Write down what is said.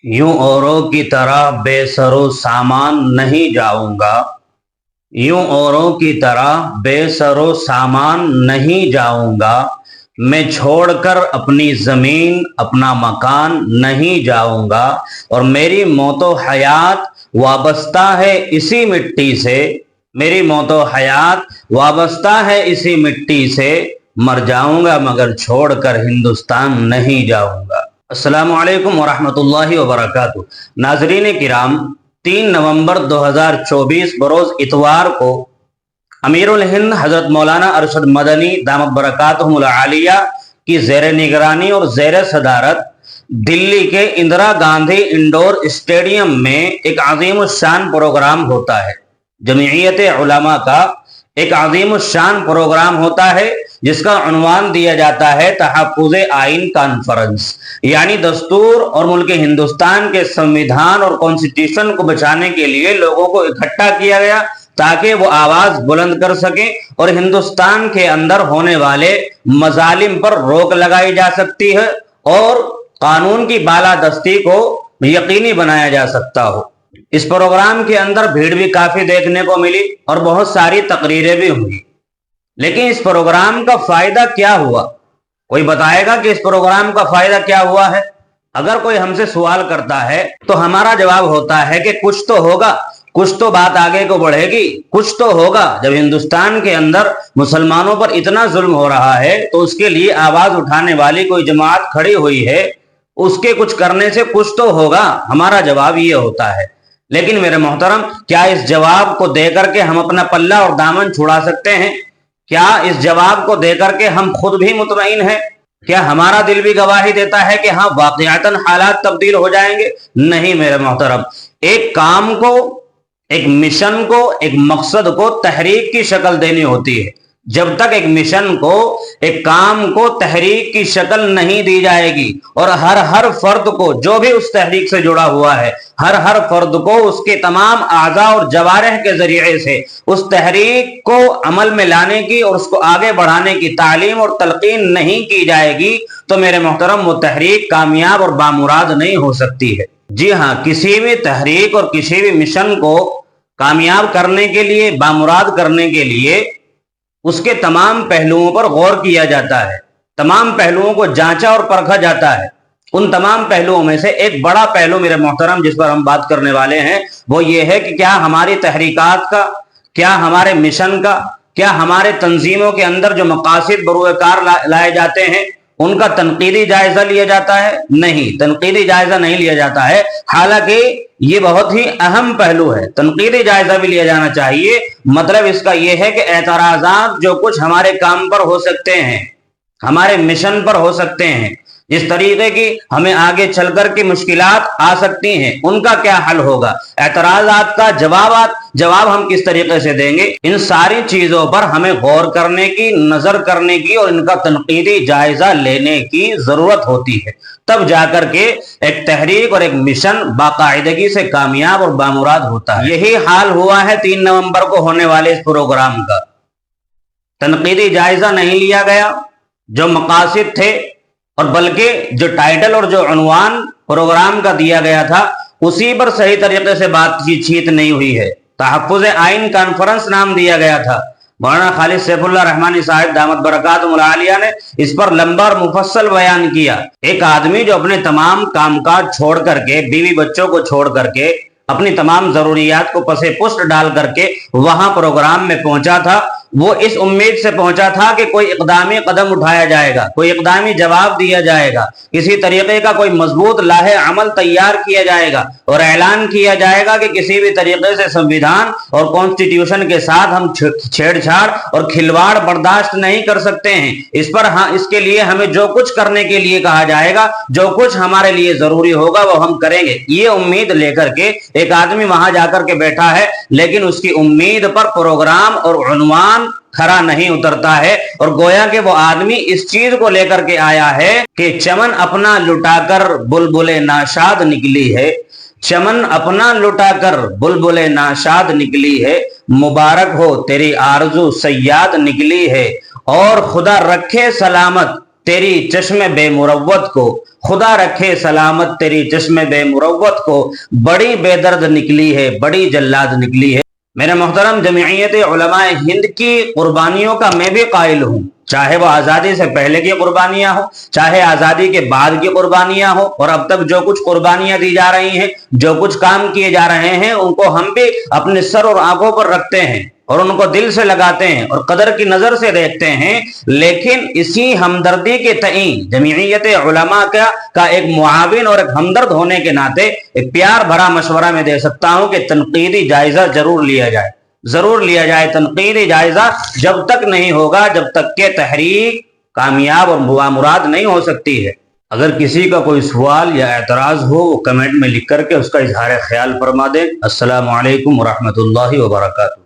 यूं औरों की तरह बेसरो सामान नहीं जाऊंगा। यूं औरों की तरह बेसरो सामान नहीं जाऊंगा। मैं छोड़कर अपनी जमीन अपना मकान नहीं जाऊंगा। और मेरी मौतो हयात वाबस्ता है इसी मिट्टी से। मेरी मौतो हयात वाबस्ता है इसी मिट्टी से। मर जाऊंगा मगर छोड़कर हिंदुस्तान नहीं जाऊंगा। अस्सलामु अलैकुम वरहमतुल्लाहि वबरकातुहू। नाज़रीन किराम, 3 नवंबर 2024 बरोज़ इतवार को अमीरुल हिंद हज़रत मौलाना अरशद मदनी दामत बरकातुहुल आलिया की ज़ेर निगरानी और ज़ेर सदारत दिल्ली के इंदिरा गांधी इंडोर स्टेडियम में एक अजीम शान प्रोग्राम होता है। जमीयत उलमा का एक अजीम शान प्रोग्राम होता है जिसका उन्वान दिया जाता है तहफ़्फ़ुज़ आइन कॉन्फ्रेंस, यानी दस्तूर और मुल्क हिंदुस्तान के संविधान और कॉन्स्टिट्यूशन को बचाने के लिए लोगों को इकट्ठा किया गया ताकि वो आवाज बुलंद कर सके और हिंदुस्तान के अंदर होने वाले मजालिम पर रोक लगाई जा सकती है और कानून की बालादस्ती को यकीनी बनाया जा सकता हो। इस प्रोग्राम के अंदर भीड़ भी काफी देखने को मिली और बहुत सारी तकरीरें भी हुई, लेकिन इस प्रोग्राम का फायदा क्या हुआ? कोई बताएगा कि इस प्रोग्राम का फायदा क्या हुआ है? अगर कोई हमसे सवाल करता है तो हमारा जवाब होता है कि कुछ तो होगा, कुछ तो बात आगे को बढ़ेगी, कुछ तो होगा। जब हिंदुस्तान के अंदर मुसलमानों पर इतना जुल्म हो रहा है तो उसके लिए आवाज उठाने वाली कोई जमात खड़ी हुई है, उसके कुछ करने से कुछ तो होगा। हमारा जवाब ये होता है। लेकिन मेरे मोहतरम, क्या इस जवाब को देकर के हम अपना पल्ला और दामन छुड़ा सकते हैं? क्या इस जवाब को देकर के हम खुद भी मुतमईन हैं? क्या हमारा दिल भी गवाही देता है कि हाँ वाक़िअतन हालात तब्दील हो जाएंगे? नहीं मेरे मोहतरम, एक काम को, एक मिशन को, एक मकसद को तहरीक की शक्ल देनी होती है। जब तक एक मिशन को, एक काम को तहरीक की शक्ल नहीं दी जाएगी और हर फर्द को, जो भी उस तहरीक से जुड़ा हुआ है, हर फर्द को उसके तमाम आज़ा और जवारह के जरिए से उस तहरीक को अमल में लाने की और उसको आगे बढ़ाने की तालीम और तलकीन नहीं की जाएगी तो मेरे मोहतरम वो तहरीक कामयाब और बामुराद नहीं हो सकती है। जी हाँ, किसी भी तहरीक और किसी भी मिशन को कामयाब करने के लिए, बामुराद करने के लिए उसके तमाम पहलुओं पर गौर किया जाता है, तमाम पहलुओं को जांचा और परखा जाता है। उन तमाम पहलुओं में से एक बड़ा पहलू मेरे मोहतरम जिस पर हम बात करने वाले हैं वो ये है कि क्या हमारी तहरीकात का, क्या हमारे मिशन का, क्या हमारे तंजीमों के अंदर जो मकासिद बरूएकार लाए जाते हैं उनका तनकीदी जायजा लिया जाता है? नहीं, तनकीदी जायजा नहीं लिया जाता है। हालांकि ये बहुत ही अहम पहलू है, तनकीदी जायजा भी लिया जाना चाहिए। मतलब इसका यह है कि एतराजात जो कुछ हमारे काम पर हो सकते हैं, हमारे मिशन पर हो सकते हैं, जिस तरीके की हमें आगे चलकर के मुश्किलात आ सकती हैं, उनका क्या हल होगा, एतराजात का जवाब हम किस तरीके से देंगे, इन सारी चीजों पर हमें गौर करने की, नजर करने की और इनका तनकीदी जायजा लेने की जरूरत होती है। तब जाकर के एक तहरीक और एक मिशन बाकायदगी से कामयाब और बामुराद होता है। यही हाल हुआ है 3 नवंबर को होने वाले इस प्रोग्राम का। तनकीदी जायजा नहीं लिया गया, जो मकासिद थे और बल्कि जो टाइटल और जो उन्वान प्रोग्राम का दिया गया था उसी पर सही तरीके से बातचीत नहीं हुई है। तहफ़्फ़ुज़ आइन कॉन्फ्रेंस नाम दिया गया था। मौलाना खालिद सैफुल्लाह रहमानी साहिब दामत बरकातुहुल आलिया ने इस पर लंबा और मुफस्सल बयान किया। एक आदमी जो अपने तमाम कामकाज छोड़ करके, बीवी बच्चों को छोड़ करके, अपनी तमाम जरूरियात को पसे पुष्ट डाल करके वहां प्रोग्राम में पहुंचा था, वो इस उम्मीद से पहुंचा था कि कोई इकदामी कदम उठाया जाएगा, कोई इकदामी जवाब दिया जाएगा, किसी तरीके का कोई मजबूत लाहे अमल तैयार किया जाएगा और ऐलान किया जाएगा कि किसी भी तरीके से संविधान और कॉन्स्टिट्यूशन के साथ हम छेड़छाड़ और खिलवाड़ बर्दाश्त नहीं कर सकते हैं। इस पर हाँ, इसके लिए हमें जो कुछ करने के लिए कहा जाएगा, जो कुछ हमारे लिए जरूरी होगा वो हम करेंगे। ये उम्मीद लेकर के एक आदमी वहां जाकर के बैठा है, लेकिन उसकी उम्मीद पर प्रोग्राम और उन्वान खरा नहीं उतरता है और गोया के वो आदमी इस चीज को लेकर के आया है कि चमन अपना लुटाकर बुलबुले नाशाद निकली है, चमन अपना लुटाकर बुलबुले नाशाद निकली है, मुबारक हो तेरी आरजू सयाद निकली है और खुदा रखे सलामत تیری چشم بے مروت کو، خدا رکھے سلامت تیری چشم بے مروت کو، بڑی بے درد نکلی ہے، بڑی جلاد نکلی ہے۔ میرے محترم، جمعیت علماء ہند کی قربانیوں کا میں بھی قائل ہوں، چاہے وہ آزادی سے پہلے کی قربانیاں ہوں، چاہے آزادی کے بعد کی قربانیاں ہوں، اور اب تک جو کچھ قربانیاں دی جا رہی ہیں، جو کچھ کام کیے جا رہے ہیں، ان کو ہم بھی اپنے سر اور آنکھوں پر رکھتے ہیں اور ان کو دل سے لگاتے ہیں اور قدر کی نظر سے دیکھتے ہیں، لیکن اسی ہمدردی کے تئیں جمعیت علماء کا ایک معاون اور ایک ہمدرد ہونے کے ناطے ایک پیار بھرا مشورہ میں دے سکتا ہوں کہ تنقیدی جائزہ ضرور لیا جائے، ضرور لیا جائے تنقیدی جائزہ، جب تک نہیں ہوگا جب تک کہ تحریک کامیاب اور مراد نہیں ہو سکتی ہے۔ اگر کسی کا کوئی سوال یا اعتراض ہو وہ کمنٹ میں لکھ کر کے اس کا اظہار خیال فرما دیں۔ السلام علیکم ورحمۃ اللہ وبرکاتہ۔